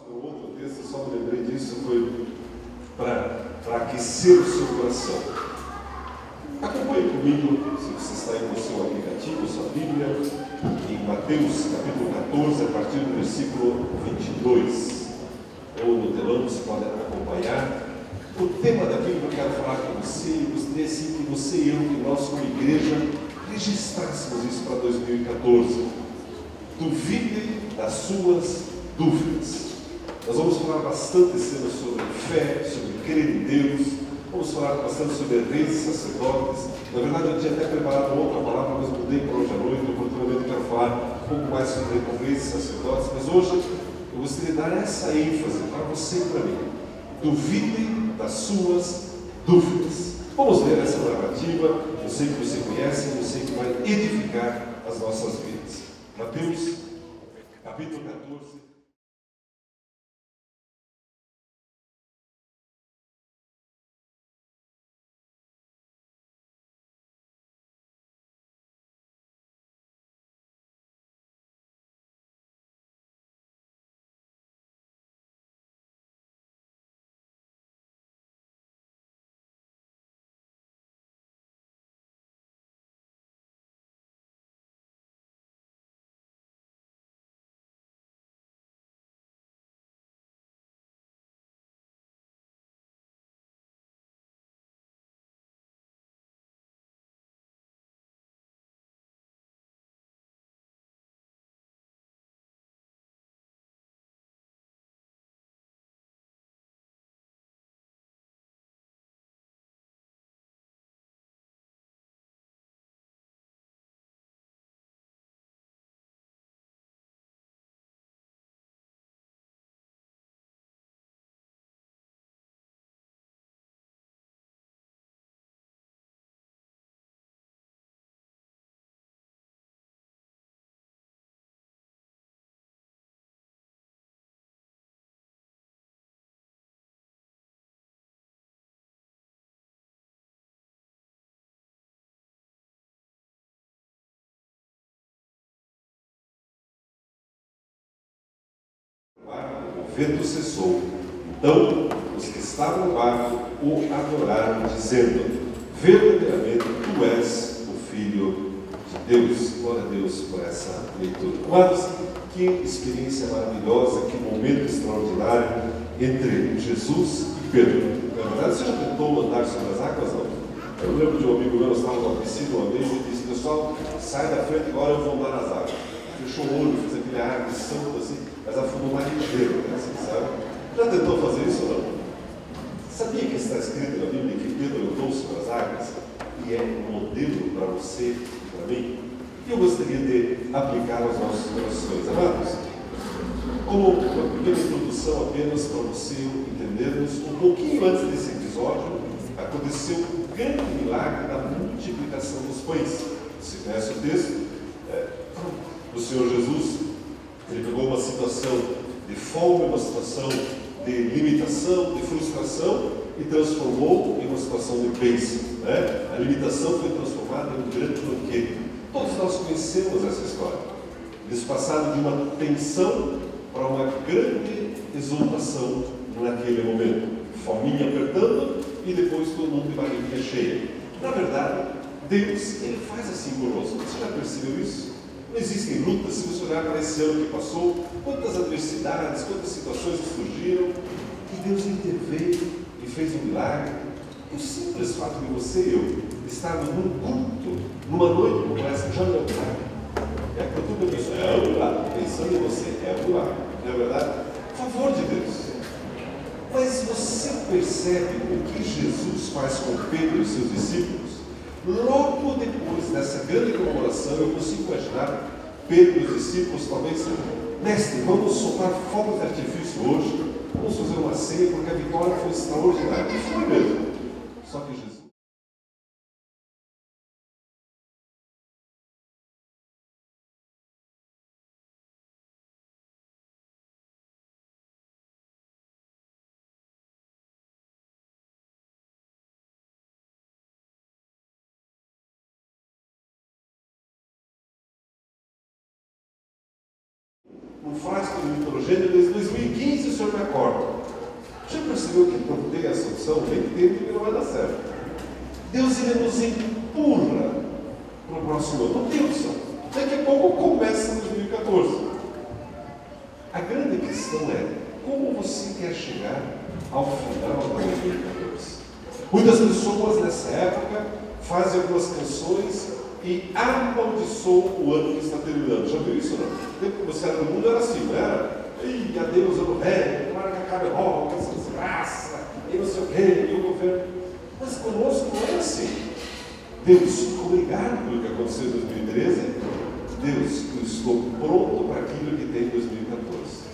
o outro texto, só me lembrei disso, foi para aquecer o seu coração. Acompanhe comigo, se você está aí com o seu aplicativo, sua Bíblia, em Mateus capítulo 14, a partir do versículo 22. Ou no telão você pode acompanhar. O tema daquilo que eu quero falar com você, eu gostaria assim que você e eu, que nós como igreja, registrássemos isso para 2014. Duvide das suas dúvidas. Nós vamos falar bastante esse ano sobre fé, sobre crer em Deus, vamos falar bastante sobre reis e sacerdotes. Na verdade, eu tinha até preparado uma outra palavra, mas mudei para hoje à noite, oportunamente eu quero falar um pouco mais sobre reis e sacerdotes, mas hoje eu gostaria de dar essa ênfase para você e para mim. Duvide das suas dúvidas. Vamos ler essa narrativa, eu sei que você conhece, eu sei que vai edificar as nossas vidas. Mateus, capítulo 14. O vento cessou. Então, os que estavam no barco o adoraram, dizendo: verdadeiramente tu és o Filho de Deus. Glória a Deus por essa leitura. Amados, que experiência maravilhosa, que momento extraordinário entre Jesus e Pedro. Na verdade, você já tentou andar sobre as águas? Não? Eu lembro de um amigo meu, nós estávamos numa piscina uma vez, e disse: pessoal, sai da frente, agora eu vou andar nas águas. Fechou o olho, fez aquele ar de santo assim, mas afundou mais ligeiro, né? Assim, sabe? Já tentou fazer isso ou não? Sabia que está escrito na Bíblia que Pedro andou sobre as águas e é um modelo para você e para mim? E eu gostaria de aplicar aos nossos corações, amados. Como uma pequena introdução apenas para você entendermos, um pouquinho antes desse episódio, aconteceu um grande milagre da multiplicação dos pães. Você conhece o texto? O Senhor Jesus, ele pegou uma situação de fome, uma situação de limitação, de frustração e transformou em uma situação de bênção, né? A limitação foi transformada em um grande banquete. Todos nós conhecemos essa história. Eles passaram de uma tensão para uma grande exultação naquele momento. Fominha apertando e depois todo mundo de barriguinha cheia. Na verdade, Deus, ele faz assim conosco. Você já percebeu isso? Não existem lutas. Se você olhar para esse ano que passou, quantas adversidades, quantas situações surgiram, e Deus interveio e fez um milagre. O simples fato de você e eu estarmos num culto, numa noite como essa, já não é um milagre. É que tudo eu penso, é um milagre. Pensando em você, é um milagre. Não é verdade? Favor de Deus. Mas você percebe o que Jesus faz com Pedro e seus discípulos? Logo depois dessa grande comemoração, eu consigo imaginar Pedro e os discípulos talvez: mestre, vamos soltar fogos de artifício hoje, vamos fazer uma ceia, porque a vitória foi extraordinária. E foi mesmo. Só que Jesus... um frasco de nitrogênio desde 2015 e o senhor me acorda. Já percebeu que não tem essa opção? Tem que ter, porque não vai dar certo. Deus, ele nos empurra para o próximo ano. Não tem opção. Daqui a pouco começa 2014. A grande questão é como você quer chegar ao final de 2014. Muitas pessoas nessa época fazem algumas canções e amaldiçoam o ano que está terminando. Já viu isso, não? O tempo que você era no mundo era assim, não era? Ih, adeus, ano velho, tomara que acabe logo, essa desgraça, e não sei o quê, e o governo. Mas conosco não é assim. Deus, obrigado pelo que aconteceu em 2013. Deus, eu estou pronto para aquilo que tem em 2014.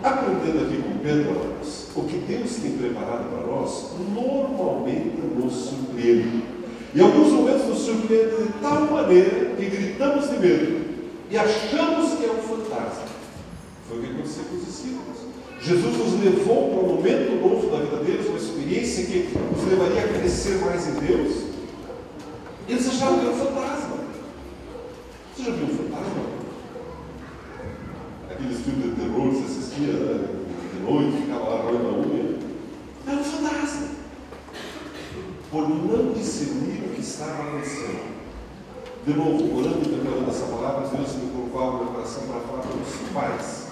Aprendendo aqui com Pedro, amados, o que Deus tem preparado para nós, normalmente nos surpreende. Em alguns momentos nos surpreende de tal maneira que gritamos de medo e achamos que é um fantasma. Foi o que aconteceu com os discípulos. Jesus nos levou para um momento novo da vida deles, uma experiência que nos levaria a crescer mais em Deus. Eles achavam que era um fantasma. Você já viu um fantasma? Aqueles filmes de terror que você assistia, né? De noite, ficava lá roendo a unha. Era um fantasma. Por não discernir o que estava acontecendo. De novo, orando e preparando essa palavra, Deus me colocava no meu coração para falar para os pais.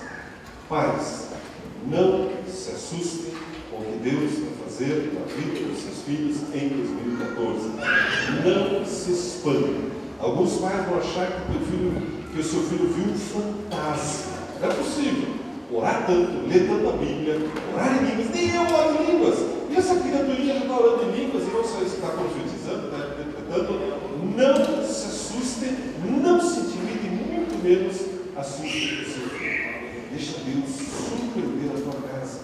Pais, não se assustem com o que Deus vai fazer na vida dos seus filhos em 2014. Não se espantem. Alguns pais vão achar que o seu filho viu um fantasma. Não é possível. Orar tanto, ler tanto a Bíblia, orar em línguas, nem eu oro em línguas. E essa criaturinha já está orando em línguas, e não só isso, está profetizando, está interpretando. Não se assustem, não se intimidem, muito menos assustem o seu filho. Deixa Deus surpreender a tua casa.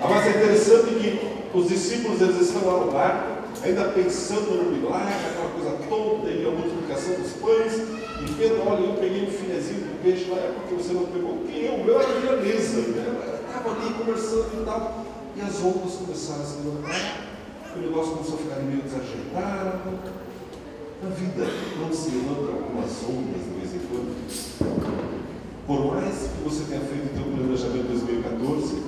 Mas é interessante que os discípulos, eles estão lá no barco, ainda pensando no milagre, aquela coisa toda, e a multiplicação dos pães. E Pedro, olha, eu peguei um filezinho de peixe lá, porque você não pegou? Que eu? O meu era minha mesa. Estava ali conversando e tal. E as ondas começaram a se levantar, o negócio começou a ficar meio desajeitado. A vida não se levanta algumas ondas de vez em quando. Por mais que você tenha feito o teu planejamento em 2014,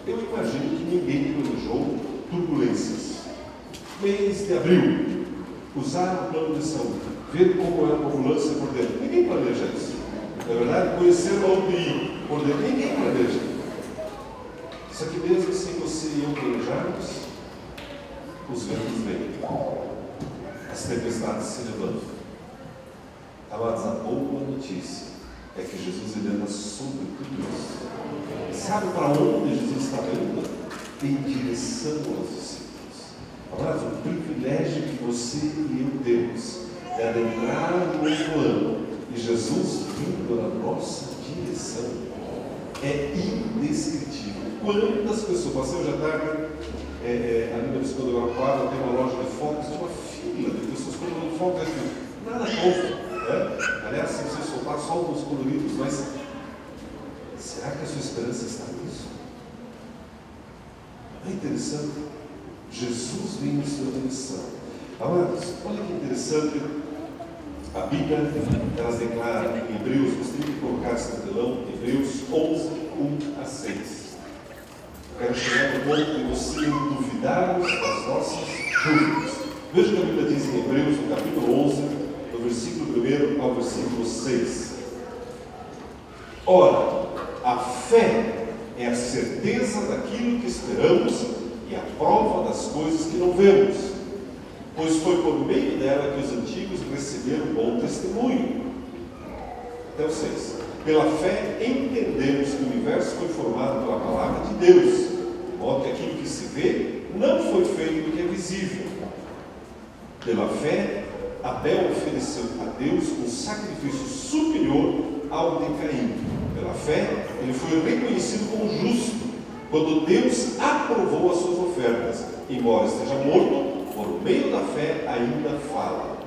eu imagino que ninguém planejou turbulências. Mês de abril, usar o plano de saúde, ver como é a ambulância por dentro. Ninguém planeja isso. Na verdade, conhecer uma UTI por dentro, ninguém planeja. Só que mesmo sem você e eu planejarmos, os ventos vêm. As tempestades se levantam. Amados, a boa notícia é que Jesus anda sobre tudo isso. Sabe para onde Jesus estava indo? Em direção aos discípulos. Amados, o privilégio que você e eu temos é adentrar no novo ano e Jesus vindo na nossa direção é indescritível. Quantas pessoas, passei hoje à tarde, ali na Visconde do Guarapuava, tem uma loja de fogos, tem uma fila de pessoas colocando fogos, nada contra, aliás, se você soltar só alguns coloridos, mas será que a sua esperança está nisso? É interessante, Jesus vem em sua direção. Amados, olha que interessante, a Bíblia, ela declara em Hebreus, você tem que colocar esse telão, Hebreus 11, 1 a 6. Quero chegar no ponto de você duvidarmos das nossas dúvidas. Veja o que a Bíblia diz em Hebreus, no capítulo 11, do versículo 1 ao versículo 6. Ora, a fé é a certeza daquilo que esperamos e a prova das coisas que não vemos. Pois foi por meio dela que os antigos receberam bom testemunho. Até o 6. Pela fé entendemos que o universo foi formado pela palavra de Deus, de modo que aquilo que se vê não foi feito do que é visível. Pela fé, Abel ofereceu a Deus um sacrifício superior ao de Caim. Pela fé, ele foi reconhecido como justo, quando Deus aprovou as suas ofertas. Embora esteja morto, por meio da fé ainda fala.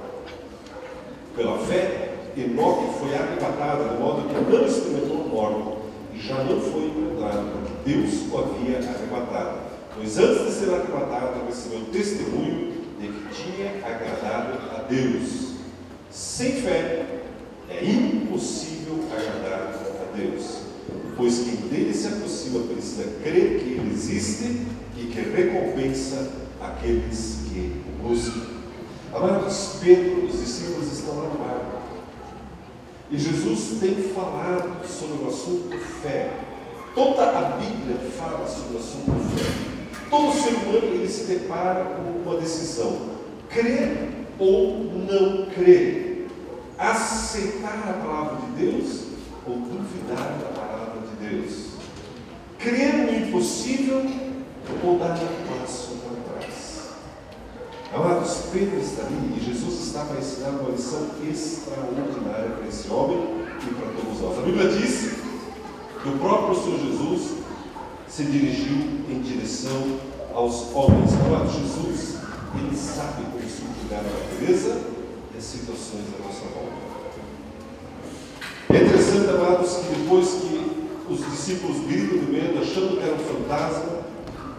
Pela fé, Enoque foi arrebatado, de modo que não experimentou a morte, e já não foi encontrado, porque Deus o havia arrebatado. Pois antes de ser arrebatado, recebeu o testemunho de que tinha agradado a Deus. Sem fé, é impossível agradar a Deus, pois quem dele se aproxima precisa crer que ele existe e que recompensa aqueles que o buscam. Amados, Pedro, os discípulos estão lá no barco, e Jesus tem falado sobre o assunto fé. Toda a Bíblia fala sobre o assunto fé. Todo ser humano ele se depara com uma decisão: crer ou não crer, aceitar a palavra de Deus ou duvidar da palavra de Deus, crer no impossível ou dar um passo para trás. Amados, Pedro está ali e Jesus está para ensinar uma lição extraordinária para esse homem e para todos nós. A Bíblia diz que o próprio Senhor Jesus se dirigiu em direção aos homens. Amados, Jesus, ele sabe como subjugar a natureza e as situações da nossa volta. É interessante, amados, que depois que os discípulos gritam de medo, achando que era um fantasma,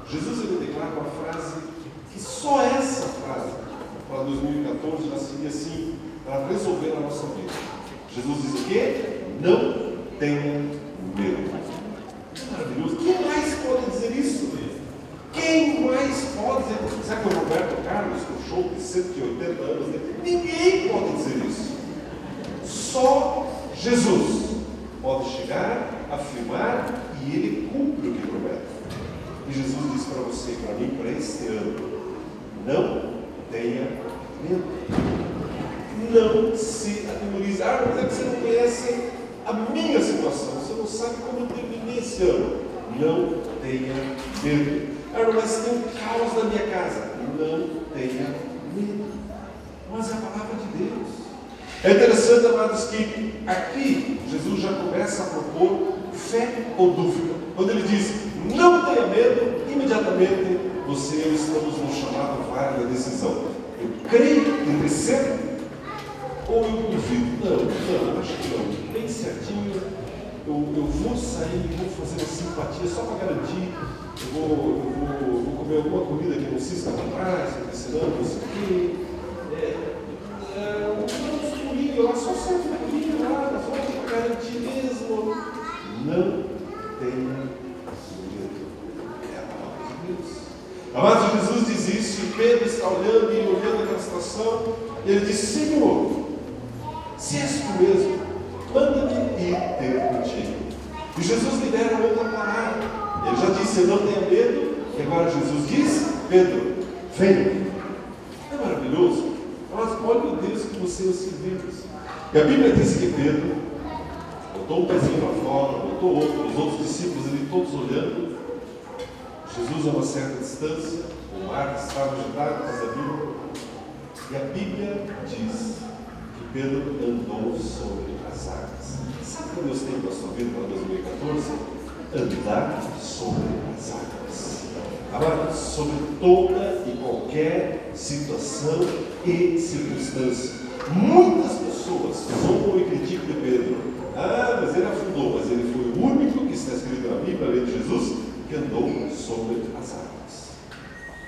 Jesus ele declara uma frase que só essa frase, para 2014, já seria assim, para resolver a nossa vida. Jesus diz o quê? Não tenha medo. Que maravilhoso. Quem mais pode dizer isso? Quem mais pode dizer? Será que o Roberto Carlos, com show de 180 anos dele? Ninguém pode dizer isso. Só Jesus pode chegar, afirmar, e ele cumpre o que promete. E Jesus diz para você e para mim, para este ano: não tenha medo. Não se atemorize. Mas é que você não conhece a minha situação, você não sabe como eu terminei esse ano. Não tenha medo. Mas tem um caos na minha casa. Não tenha medo. Mas é a palavra de Deus. É interessante, amados, que aqui Jesus já começa a propor fé ou dúvida. Quando ele diz não tenha medo, imediatamente você e eu estamos no chamado vale da decisão. Eu creio e recebo, ou eu duvido? Não, acho que não. Bem certinho, eu vou sair e vou fazer uma simpatia só para garantir. Eu vou comer alguma comida que não cisca para trás, ensinando, não sei o quê. Eu só serve uma comida lá, nós vamos garantir mesmo. Não tenha medo. É a palavra de Deus. Amados, Jesus diz isso e Pedro está olhando e olhando aquela situação. E ele diz: Senhor, se és tu mesmo, manda-me ir ter contigo. E Jesus libera outra palavra. Ele já disse: não tenha medo. E agora Jesus diz: Pedro, venha. É maravilhoso. Mas olha o Deus que você nos servimos. E a Bíblia diz que Pedro botou um pezinho lá fora, botou outro, os outros discípulos ali todos olhando. Jesus a uma certa distância, o mar estava agitado, diz a Bíblia. E a Bíblia diz que Pedro andou sobre as águas. Sabe o que Deus tem para a sua vida para 2014? Andar sobre as águas. Agora, sobre toda e qualquer situação e circunstância. Muitas pessoas zombam e criticam de Pedro. Mas ele afundou, mas ele foi o único que está escrito na Bíblia, além de Jesus, que andou sobre as águas.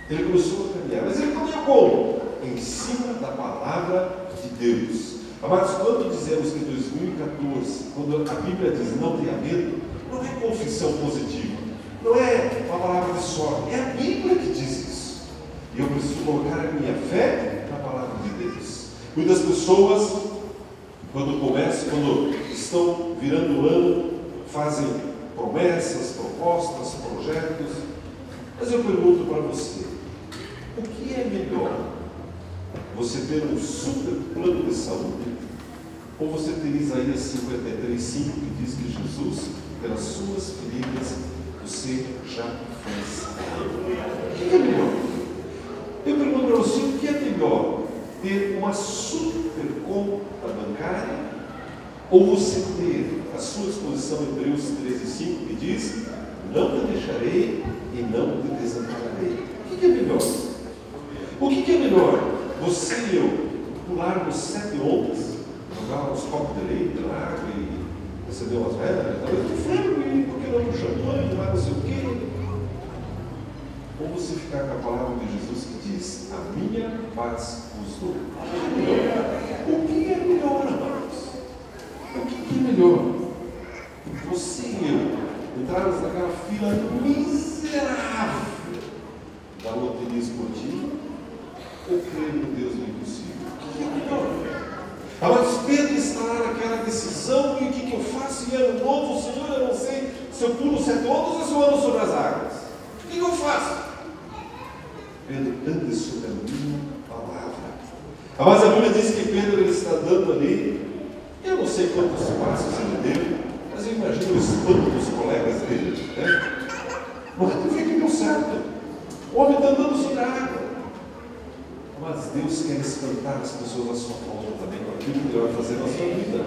Ele começou a caminhar, mas ele caminhou como? Em cima da palavra de Deus. Amados, quando dizemos que em 2014, quando a Bíblia diz não tenha medo, não é confissão positiva, não é uma palavra de sorte, é a Bíblia que diz isso. E eu preciso colocar a minha fé na palavra de Deus. Muitas pessoas, quando estão virando o ano, fazem promessas, propostas, projetos. Mas eu pergunto para você: o que é melhor? Você ter um super plano de saúde? Ou você ter Isaías 53:5 que diz que Jesus, pelas suas feridas, você já foi sarado? O que é melhor? Eu pergunto para você: o que é melhor? Ter uma super conta bancária ou você ter a sua exposição em Hebreus 13:5 que diz: não te deixarei e não te desampararei? O que é melhor? O que é melhor? Você e eu pularmos 7 ondas, jogar uns copos de leite na água e receber umas velas, talvez um frango e porque não um champanhe, não sei o quê? Ou você ficar com a palavra de Jesus que diz: a minha paz vos dou? O que é melhor, amados? O que é melhor? você e eu entrarmos naquela fila miserável da loteria esportiva ou crer no Deus do impossível? O que é melhor? Mas Pedro está lá naquela decisão, e o que eu faço em ano novo, Senhor? Eu não sei se eu pulo 7 ondas ou se eu ando sobre as águas. O que eu faço? Pedro, ande sobre a minha palavra. Mas a Bíblia diz que Pedro ele está dando ali, eu não sei quantos passos ele deu, mas eu imagino o espanto dos colegas dele, né? Mas tu vê que deu certo. O homem está andando sobre a água. Mas Deus quer espantar as pessoas à sua volta também com aquilo que Ele vai fazer na sua vida.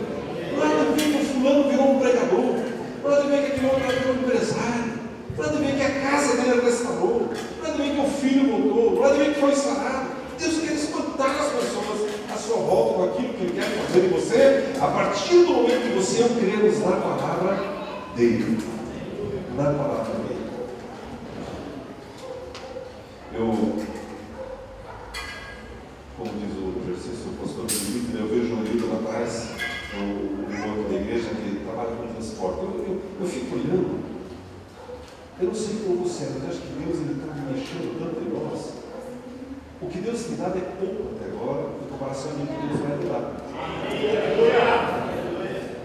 Nada a ver que o fulano virou um pregador, nada a ver que aquele outro virou um empresário, nada a ver que a casa dele restaurou, nada a ver que o filho voltou, nada a ver que foi sarado. Deus quer espantar as pessoas à sua volta com aquilo que Ele quer fazer em você, a partir do momento que você crê na palavra dele. Na palavra dele. Como diz o exercício do pastor Felipe, eu vejo um livro lá atrás, um outro da igreja que trabalha com transporte. Eu fico olhando, eu não sei como você é, mas acho que Deus está me mexendo tanto em nós. O que Deus tem dado é pouco até agora, em comparação com o que Deus vai dar.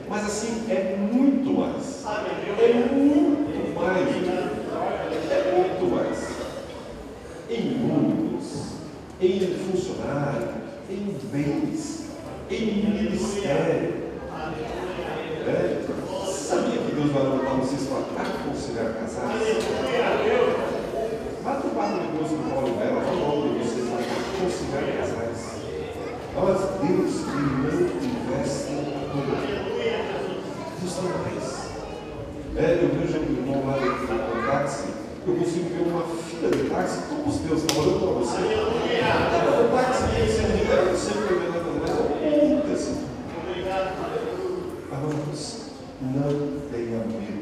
Mas assim, é muito mais. É muito mais. É muito mais. Em números, em funcionário, em bens, em ministério. Sabia que Deus vai levantar vocês para aconselhar casais? Bate o barro de Deus no colo dela, fala o nome de vocês para aconselhar casais. Mas Deus, Ele não investe em tudo. Deus tem mais. Eu vejo aquele irmão lá no táxi, eu consigo ver uma fila de táxi, todos os Deus estão olhando para você. O táxi que você me sempre olhando para você, muitas. Amados, não tenha medo.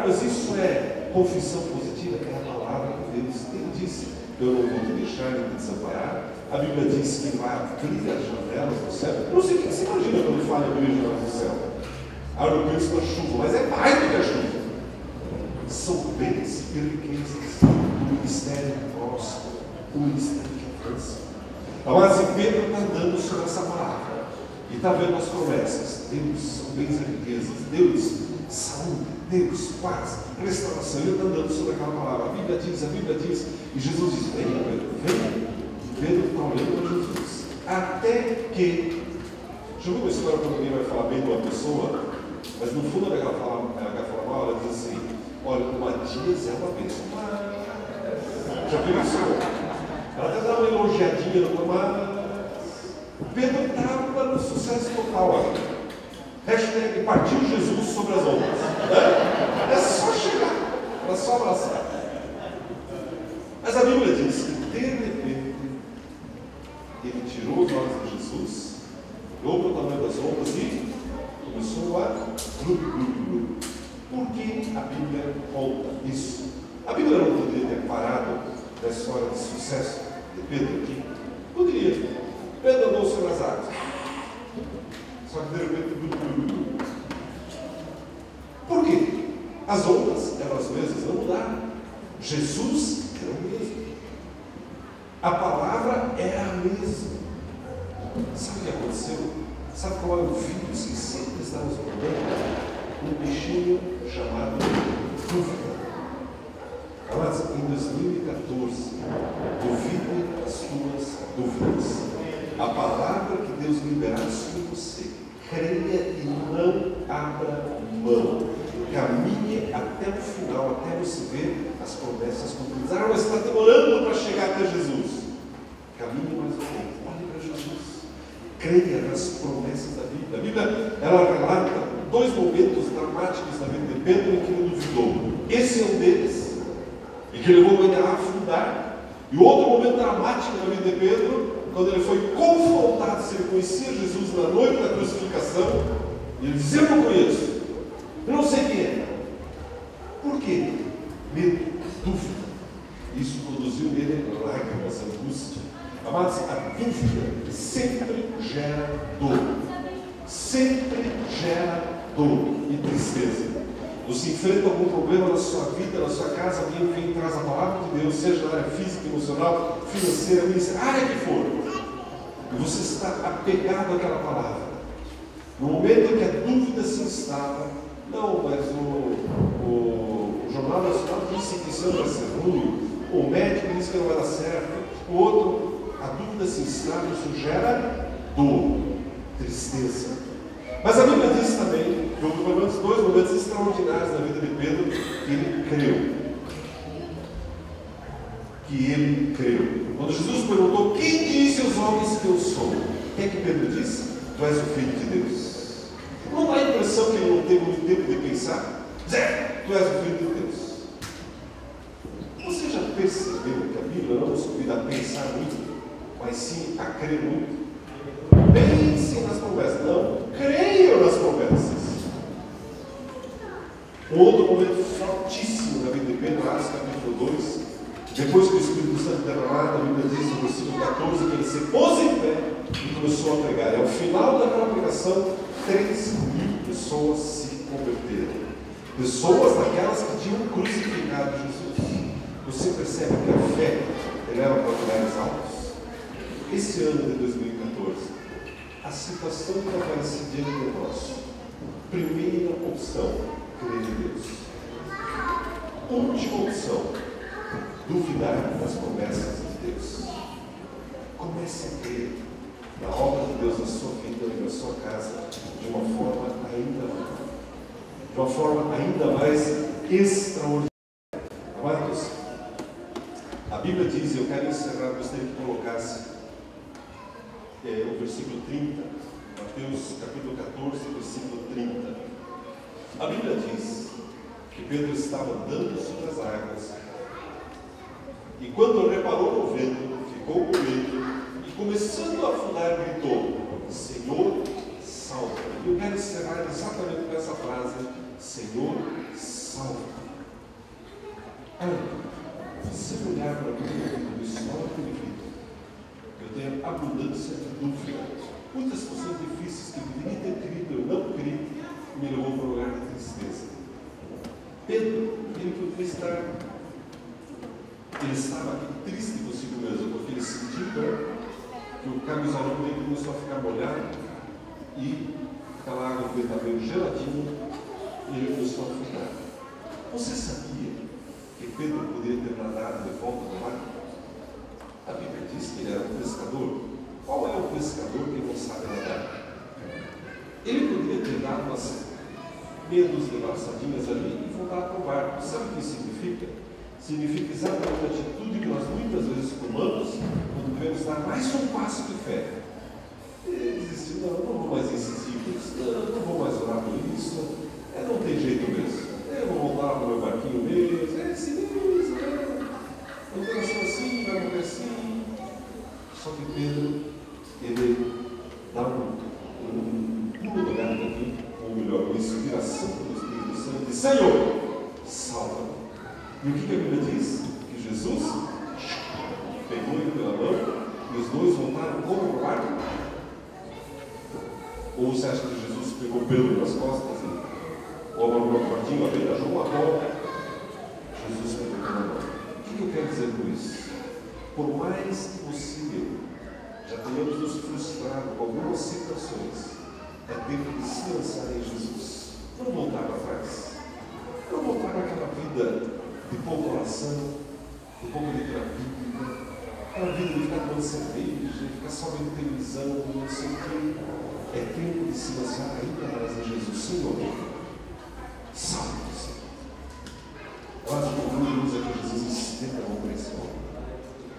Mas isso é confissão positiva, é a palavra de Deus. Ele disse: eu não vou te deixar nem te desamparar. A Bíblia diz que vai abrir as janelas do céu. Eu não sei o que você imagina quando fala abrir as janelas do céu. Eu penso na chuva, mas é mais do que a chuva. São bens e riquezas, o ministério próspero, o ministério que avança. Mas Pedro está andando sobre essa palavra e está vendo as promessas. Deus, são bens e riquezas. Deus, saúde. Deus, paz, restauração. Ele está andando sobre aquela palavra. A Bíblia diz, e Jesus diz: venha, Pedro, venha. Pedro está olhando para Jesus. Até que, já ouviu uma história quando alguém vai falar bem de uma pessoa, mas no fundo ela fala mal, ela diz assim: olha, uma Dias é uma bênção. Já viu isso? Ela até dá uma elogiadinha no tomar. Pedro estava no sucesso total. Olha. Hashtag partiu Jesus sobre as ondas. É só chegar, é só abraçar. Mas a Bíblia diz que de repente ele tirou os olhos de Jesus, olhou para o tamanho das ondas e começou a Por que a Bíblia conta isso? A Bíblia não poderia ter parado da história de sucesso de Pedro aqui? Poderia. Pedro andou sobre as águas. Só que de repente por quê? As ondas, elas mesmas não mudaram. Jesus era o mesmo. A palavra era a mesma. Sabe o que aconteceu? Sabe qual é o vírus que sempre está nos mandando? Um bichinho chamado dúvida. Mas em 2014, duvide das tuas dúvidas. A palavra que Deus liberar sobre você, creia e não abra mão. Caminhe até o final, até você ver as promessas cumpridas. Mas está demorando para chegar até Jesus. Caminhe mais um pouco, olhe para Jesus. Creia nas promessas da Bíblia. A Bíblia, ela relata 2 momentos dramáticos da vida de Pedro em que ele duvidou. Esse é um deles, e que levou ele a afundar. E o outro momento dramático da vida de Pedro, quando ele foi confrontado se ele conhecia Jesus na noite da crucificação, e ele dizia: eu não conheço, eu não sei quem é. Por quê? Medo, dúvida. Isso produziu nele lágrimas, angústia. Amados, a dúvida sempre gera dor. Sempre gera dor e tristeza. Você enfrenta algum problema na sua vida, na sua casa, alguém vem e traz a palavra de Deus, seja na área física, emocional, financeira, a área que for, e você está apegado àquela palavra. No momento em que a dúvida se instala, não, mas o Jornal Nacional disse que isso não vai ser ruim, o médico disse que não vai dar certo, o outro, a dúvida se instala, isso gera dor, tristeza. Mas a Bíblia diz também que houve pelo menos 2 momentos extraordinários na vida de Pedro que ele creu. Quando Jesus perguntou: quem disse aos homens que eu sou? O que é que Pedro disse? Tu és o Filho de Deus. Não dá a impressão que ele não teve muito tempo de pensar? Zé, tu és o Filho de Deus. Você já percebeu que a Bíblia não nos convida a pensar muito, mas sim a crer muito? Pensem nas promessas, não, creiam nas promessas. Um outro momento fortíssimo na vida de Pedro, Atos capítulo 2, depois que o Espírito Santo derramado, a Bíblia diz no versículo 14 que ele se pôs em pé e começou a pregar. E ao final daquela pregação, 3.000 pessoas se converteram. Pessoas daquelas que tinham crucificado Jesus. Você percebe que a fé eleva para lugares altos. Esse ano de 2014, a situação que aparece diante de nós, primeira opção, crer em Deus. Última opção, duvidar das promessas de Deus. Comece a crer na obra de Deus na sua vida e na sua casa de uma forma ainda mais extraordinária. Amados, a Bíblia diz, eu quero encerrar, gostaria que colocasse o versículo 30, Mateus capítulo 14, versículo 30. A Bíblia diz que Pedro estava andando sobre as águas e quando reparou no vento, ficou com medo e começando a afundar, gritou: Senhor, salva-me. Eu quero encerrar exatamente com essa frase: Senhor, salva-me. Se você olhar para a minha vida, do histórico de vida, eu tenho abundância de dúvida. Muitas situações difíceis que eu deveria ter crido, eu não criei, me levou para um lugar de tristeza. Pedro, ele estava aqui triste consigo mesmo, porque ele sentiu que o camisolão dele começou a ficar molhado e aquela água que estava meio geladinha, e ele começou a afundar. Você sabia que Pedro poderia ter nadado de volta do mar? A Bíblia diz que ele era um pescador. Qual é o pescador que não sabe nadar? Ele poderia ter dado umas meia dúzia de braçadinhas ali e voltar para o barco. Sabe o que isso significa? Significa exatamente a atitude que nós muitas vezes tomamos quando devemos dar mais um passo de fé. Desistir, não vou mais insistir nisso, não vou mais orar por isso, não tem jeito mesmo. Eu vou voltar para o meu barquinho mesmo, é assim mesmo, não tem noção assim, vai morrer assim. Só que Pedro, ele dá um pulo do gato aqui, ou melhor, uma inspiração do Espírito Santo, e diz: Senhor, salva-me. E o que a Bíblia diz? Que Jesus pegou ele pela mão e os dois voltaram como para o barco? Ou você acha que Jesus pegou Pedro nas costas e ou abriu o quartinho, achou uma bola? Jesus pegou pela mão. O que eu quero dizer com isso? Por mais que você e eu já tenhamos nos frustrado com algumas situações, é tempo de se lançar em Jesus. Não voltar para trás. Não voltar para aquela vida de pouca oração, de pouca leitura bíblica, aquela vida de ficar tomando cerveja, de ficar só vendo televisão, não sei o quê. É tempo de se lançar ainda mais em Jesus. Senhor, salve-me, Senhor. Nós concluímos aqui Jesus estende a mão para esse homem.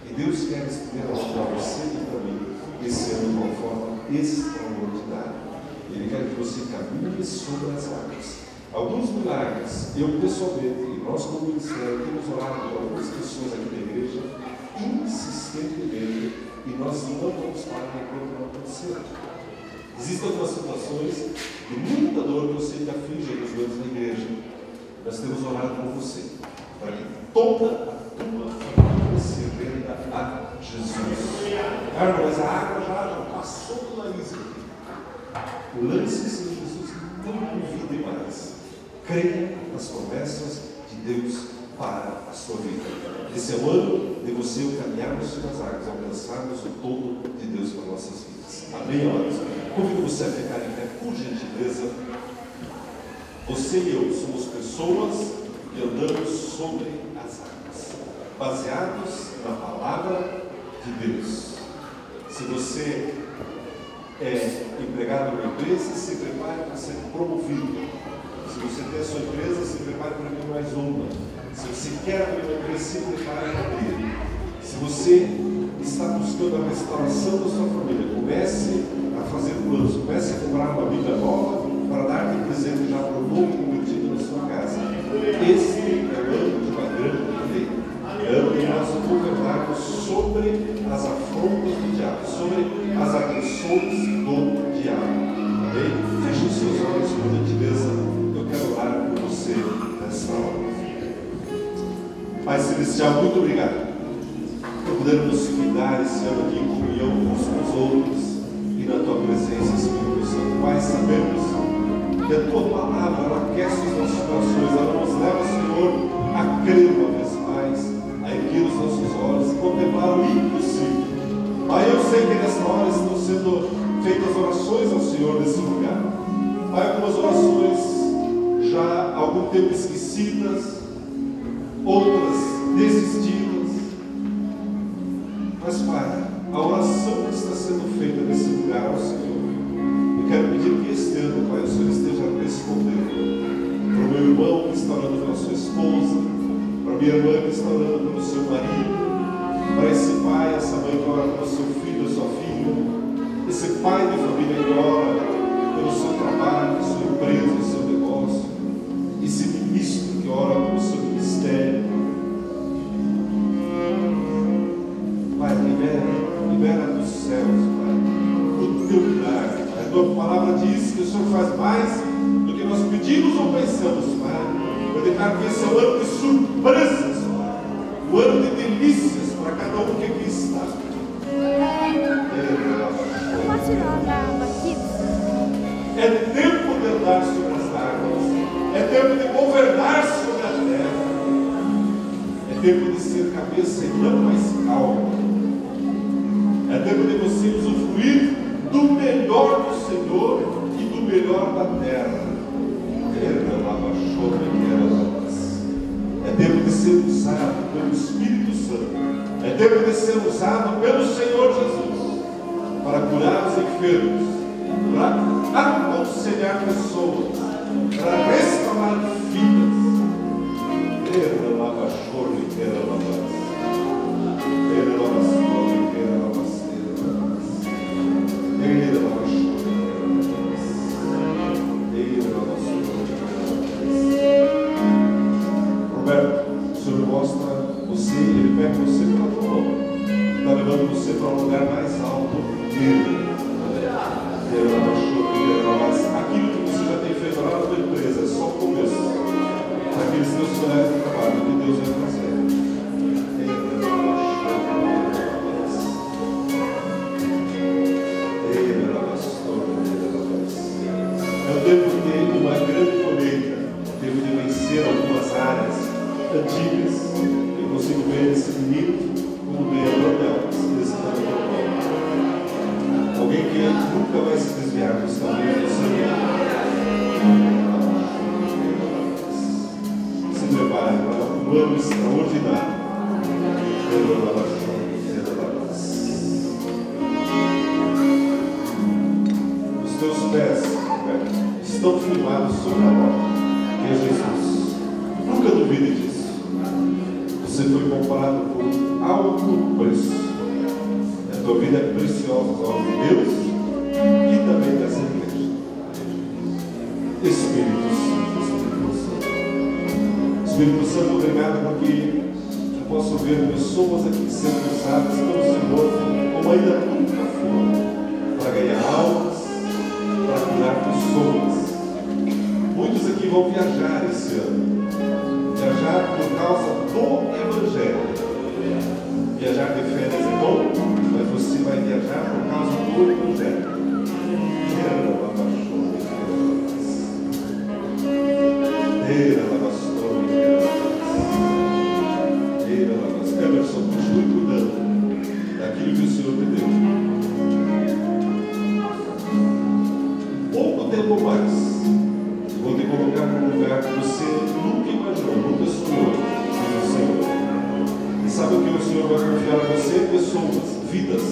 E Deus quer estender a mão para você e para mim esse ano de uma forma extraordinária. Ele quer que você caminhe sobre as águas. Alguns milagres, eu pessoalmente, e nós como ministério, temos orado por algumas pessoas aqui da igreja, insistentemente, e nós não vamos parar enquanto não acontecer. Existem algumas situações de muita dor que eu sei que aflige os membros da igreja. Nós temos orado por você, para que toda a tua família se renda a Jesus. Mas a água já passou do nariz aqui. Lance-se em Jesus, não duvide mais. Creia nas promessas de Deus para a sua vida. Esse é o ano de você caminharmos sobre as águas, alcançarmos o todo de Deus para nossas vidas. Amém, amados? Convido você a ficar em pé, por gentileza. Você e eu somos pessoas que andamos sobre as águas, baseados na palavra de Deus. Se você é empregado numa empresa, se prepare para ser promovido. Se você tem a sua empresa, se prepare para ter mais uma. Se você quer abrir uma empresa, se prepare para abrir. Se você está buscando a restauração da sua família, comece a fazer planos, comece a comprar uma Bíblia nova para dar de presente já para o novo convertido na sua casa. Esse é o ano de uma grande colheita. É ano que nós governarmos sobre as afrontas do diabo, sobre as agressões do diabo. Amém? Feche os seus olhos, por gentileza. Eu quero orar por você nesta hora. Pai Celestial, muito obrigado por podermos cuidar esse ano aqui em comunhão uns com os outros e na tua presença, Espírito Santo. Pai, sabemos que a tua palavra ela aquece os nossos corações, ela nos leva, Senhor, a crer uma vez mais, a erguer os nossos olhos e contemplar o impossível. Pai, eu sei que nesta hora estão sendo feitas orações ao Senhor nesse lugar. Pai, algumas orações já há algum tempo esquecidas, outras desistidas. Mas, Pai, a oração que está sendo feita nesse lugar ao Senhor, eu quero pedir que este ano, Pai, o Senhor esteja respondendo para o meu irmão que está orando pela sua esposa, para a minha irmã que está orando pelo seu marido, para esse pai, essa mãe que ora pelo seu filho, sua filha, esse pai de família que ora pelo seu trabalho, pela sua empresa, pelo seu negócio, esse ministro que ora pelo seu ministério. Pai, libera dos céus, Pai, o teu milagre. A tua palavra diz que o Senhor faz mais do que nós pedimos ou pensamos, Pai. Eu declaro que esse é o ano de surpresas, Pai. O ano de delícias para cada um que aqui está. É tempo de andar sobre as águas. É tempo de governar sobre a terra. É tempo de ser cabeça e não mais calma. É tempo de você usufruir do melhor do Senhor e do melhor da terra. É tempo de ser usado pelo Espírito Santo. É tempo de ser usado pelo Senhor Jesus para curar os enfermos, para aconselhar pessoas, para restaurar vidas. Roberto, o Senhor mostra você, ele pega você pela tua mão, está levando você para um lugar mais alto dele. Aquilo que você já tem feito lá na tua empresa é só o começo. Aqueles teus colegas de trabalho que Deus vai fazer. É o tempo de uma grande colheita, o tempo de vencer algumas áreas antigas. Eu consigo ver esse menino como ganhador delas, desse tamanho. Alguém que nunca vai se desviar dos caminhos do Senhor. Se prepare para um ano extraordinário. Os teus pés estão firmados sobre a rocha, que é Jesus. Nunca duvide disso. Você foi comprado por alto preço. A tua vida é preciosa aos olhos de Deus e também dessa igreja. Espírito Santo. Espírito Santo, obrigado porque eu posso ver pessoas aqui sendo usadas pelo Senhor como ainda nunca foram, para ganhar almas, para curar pessoas. Muitos aqui vão viajar esse ano. Viajar por causa do Evangelho. Viajar de férias é bom, mas você vai viajar por causa do Evangelho. vidas.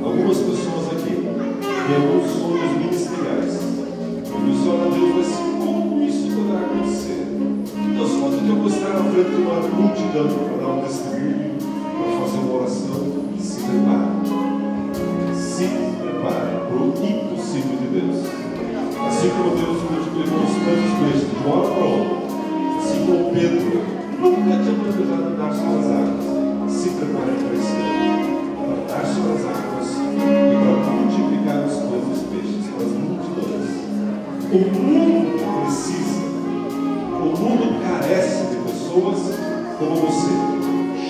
Algumas pessoas aqui têm alguns sonhos ministeriais. E o Senhor Deus vai dizer, como isso poderá acontecer? Deus, quando que eu vou estar na frente de uma multidão para dar um testemunho, para fazer uma oração? Se prepare. Se prepare para o impossível de Deus. Assim como Deus multiplicou os pães e os peixes de uma hora para outra, assim como Pedro nunca tinha planejado andar sobre as águas. Se prepare para esse ano, para andar sobre as águas e para multiplicar os pães e os peixes para as multidões. O mundo precisa, o mundo carece de pessoas como você,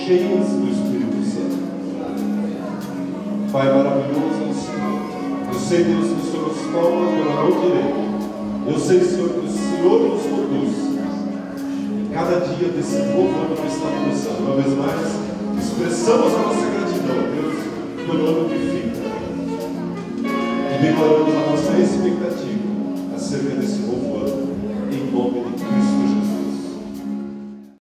cheias do Espírito Santo. Pai maravilhoso é o Senhor. Eu sei, Deus, que o Senhor nos toma pela mão direita. Eu sei, Senhor, que o Senhor nos conduz. Cada dia desse novo ano que está começando, uma vez mais, expressamos a nossa gratidão, Deus, pelo ano